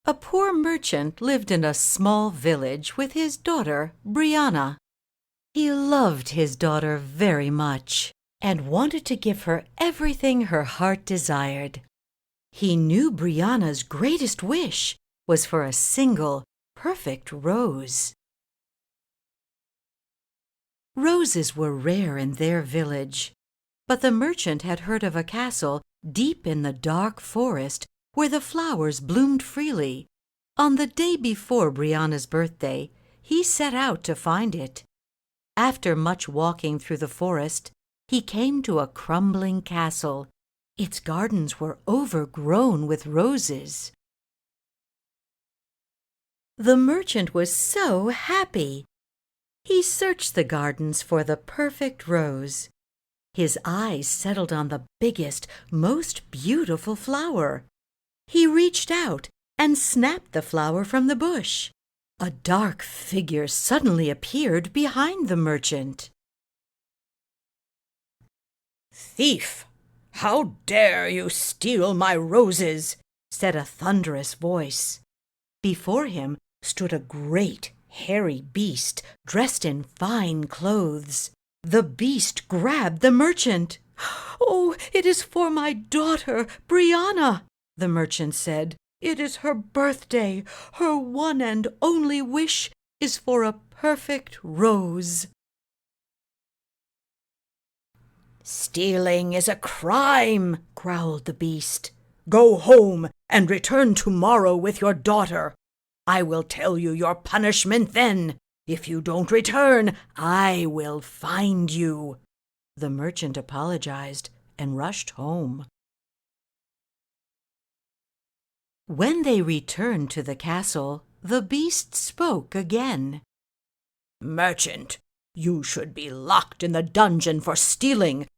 A poor merchant lived in a small village with his daughter, Brianna. He loved his daughter very much and wanted to give her everything her heart desired. He knew Brianna's greatest wish was for a single, perfect rose. Roses were rare in their village, but the merchant had heard of a castle deep in the dark forest where the flowers bloomed freely. On the day before Brianna's birthday, he set out to find it. After much walking through the forest, he came to a crumbling castle. Its gardens were overgrown with roses. The merchant was so happy. He searched the gardens for the perfect rose. His eyes settled on the biggest, most beautiful flower. He reached out and snapped the flower from the bush. A dark figure suddenly appeared behind the merchant. "Thief! How dare you steal my roses?" said a thunderous voice. Before him stood a great, hairy beast dressed in fine clothes. The beast grabbed the merchant. "Oh, it is for my daughter, Brianna," the merchant said. "It is her birthday. Her one and only wish is for a perfect rose." "Stealing is a crime," growled the beast. "Go home and return tomorrow with your daughter. I will tell you your punishment then. If you don't return, I will find you." The merchant apologized and rushed home. When they returned to the castle, the beast spoke again. "Merchant, you should be locked in the dungeon for stealing,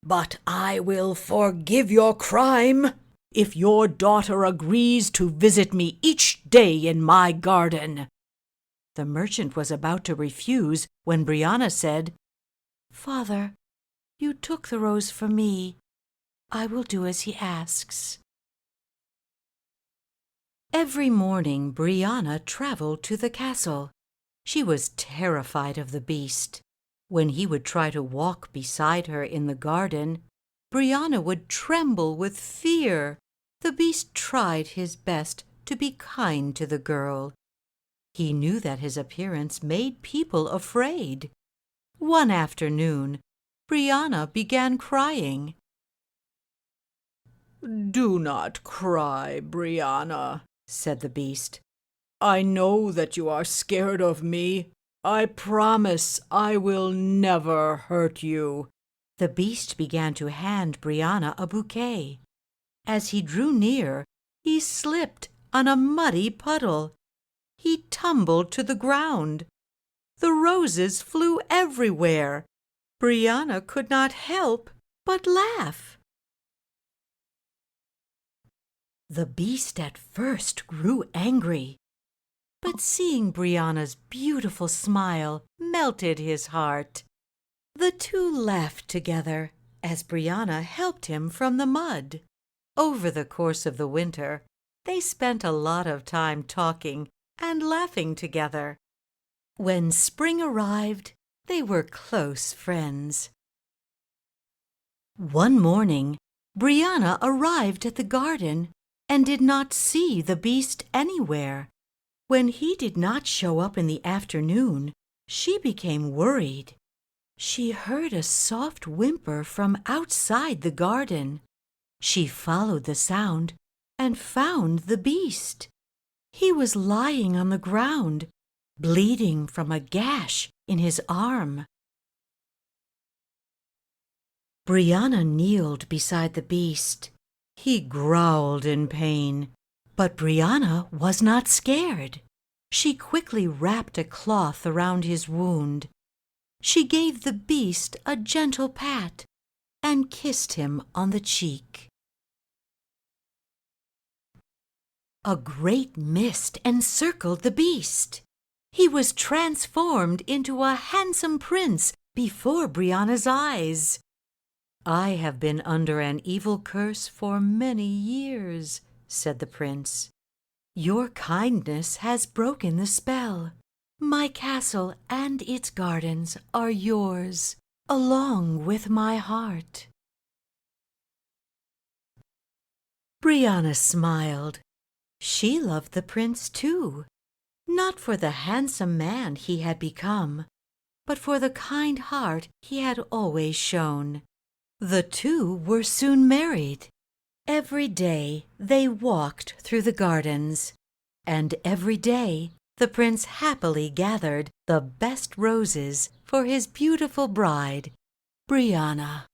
but I will forgive your crime if your daughter agrees to visit me each day in my garden." The merchant was about to refuse when Brianna said, "Father, you took the rose for me. I will do as he asks." Every morning Brianna traveled to the castle. She was terrified of the beast. When he would try to walk beside her in the garden, Brianna would tremble with fear. The beast tried his best to be kind to the girl. He knew that his appearance made people afraid. One afternoon, Brianna began crying. "Do not cry, Brianna," said the beast. "I know that you are scared of me. I promise I will never hurt you." The beast began to hand Brianna a bouquet. As he drew near, he slipped on a muddy puddle. He tumbled to the ground. The roses flew everywhere. Brianna could not help but laugh. The beast at first grew angry, but seeing Brianna's beautiful smile melted his heart. The two laughed together as Brianna helped him from the mud. Over the course of the winter, they spent a lot of time talking and laughing together. When spring arrived, they were close friends. One morning, Brianna arrived at the garden and did not see the beast anywhere. When he did not show up in the afternoon, she became worried. She heard a soft whimper from outside the garden. She followed the sound and found the beast. He was lying on the ground, bleeding from a gash in his arm. Brianna kneeled beside the beast. He growled in pain, but Brianna was not scared. She quickly wrapped a cloth around his wound. She gave the beast a gentle pat and kissed him on the cheek. A great mist encircled the beast. He was transformed into a handsome prince before Brianna's eyes. "I have been under an evil curse for many years," said the prince. Your kindness has broken the spell. My castle and its gardens are yours, along with my heart." Brianna smiled. She loved the prince too, not for the handsome man he had become, but for the kind heart he had always shown. The two were soon married. Every day they walked through the gardens, and every day the prince happily gathered the best roses for his beautiful bride, Brianna.